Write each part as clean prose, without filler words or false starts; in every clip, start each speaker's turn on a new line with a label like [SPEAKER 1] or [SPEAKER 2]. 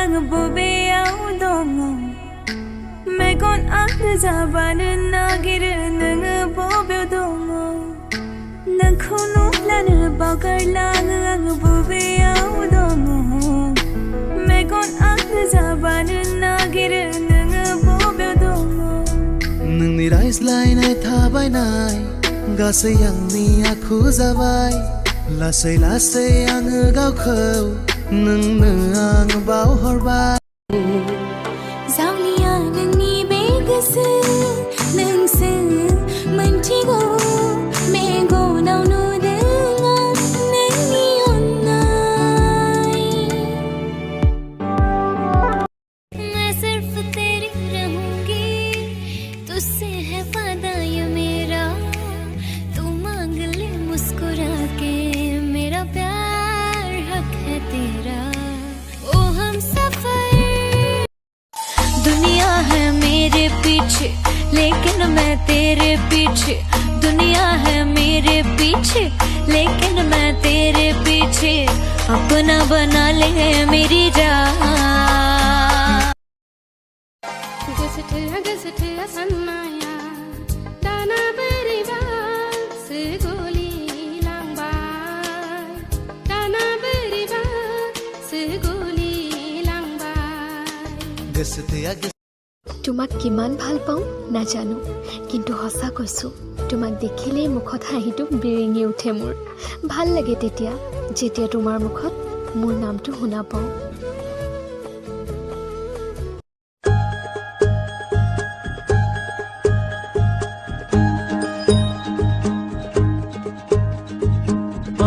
[SPEAKER 1] ang bubeyaw dongo Megon ang zabanan nagir nang bobyo dongo Nang kuno lana bakar lang ang bubeyaw dongo Megon ang zabanan nagir nang bobyo dongo
[SPEAKER 2] Nang ni rise line ay thabay nai Gasay ang ni aku zabay Lasay lasay ang gawkhaw Nang ang baw horbay
[SPEAKER 1] Zawliya nang ni begas Nang sa mantigo Mego naw no denga Nang ni onay मैं सिर्फ तेरी रहूंगी तुझसे है वादा ये मेरा तू मांग ले मुस्कुरा के मेरा प्यार हक है तेरा ओ हम सफर दुनिया है मेरे पीछे लेकिन मैं तेरे पीछे दुनिया है मेरे पीछे लेकिन मैं तेरे पीछे अपना बना ले मेरी जान
[SPEAKER 3] Gusatya sanmaya dana beriba segoli langbai dana beriba segoli langbai
[SPEAKER 2] Gasatya
[SPEAKER 4] তোমাক কিমান ভাল পাওঁ নাজানো কিন্তু সঁচা কৈছোঁ তোমাক দেখিলেই মুখত হাঁহিটো বিৰিঙি উঠে মোৰ ভাল লাগে তেতিয়া যেতিয়া তোমাৰ মুখত মোৰ নামটো শুনা পাওঁ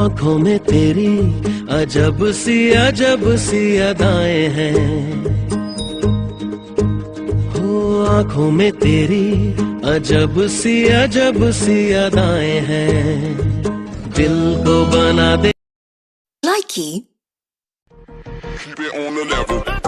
[SPEAKER 5] आँखों में तेरी अजब सी अदाएं हैं हो आँखों में तेरी अजब सी अदाएं हैं दिल को बना दे
[SPEAKER 6] Likey.
[SPEAKER 7] Keep it on the level.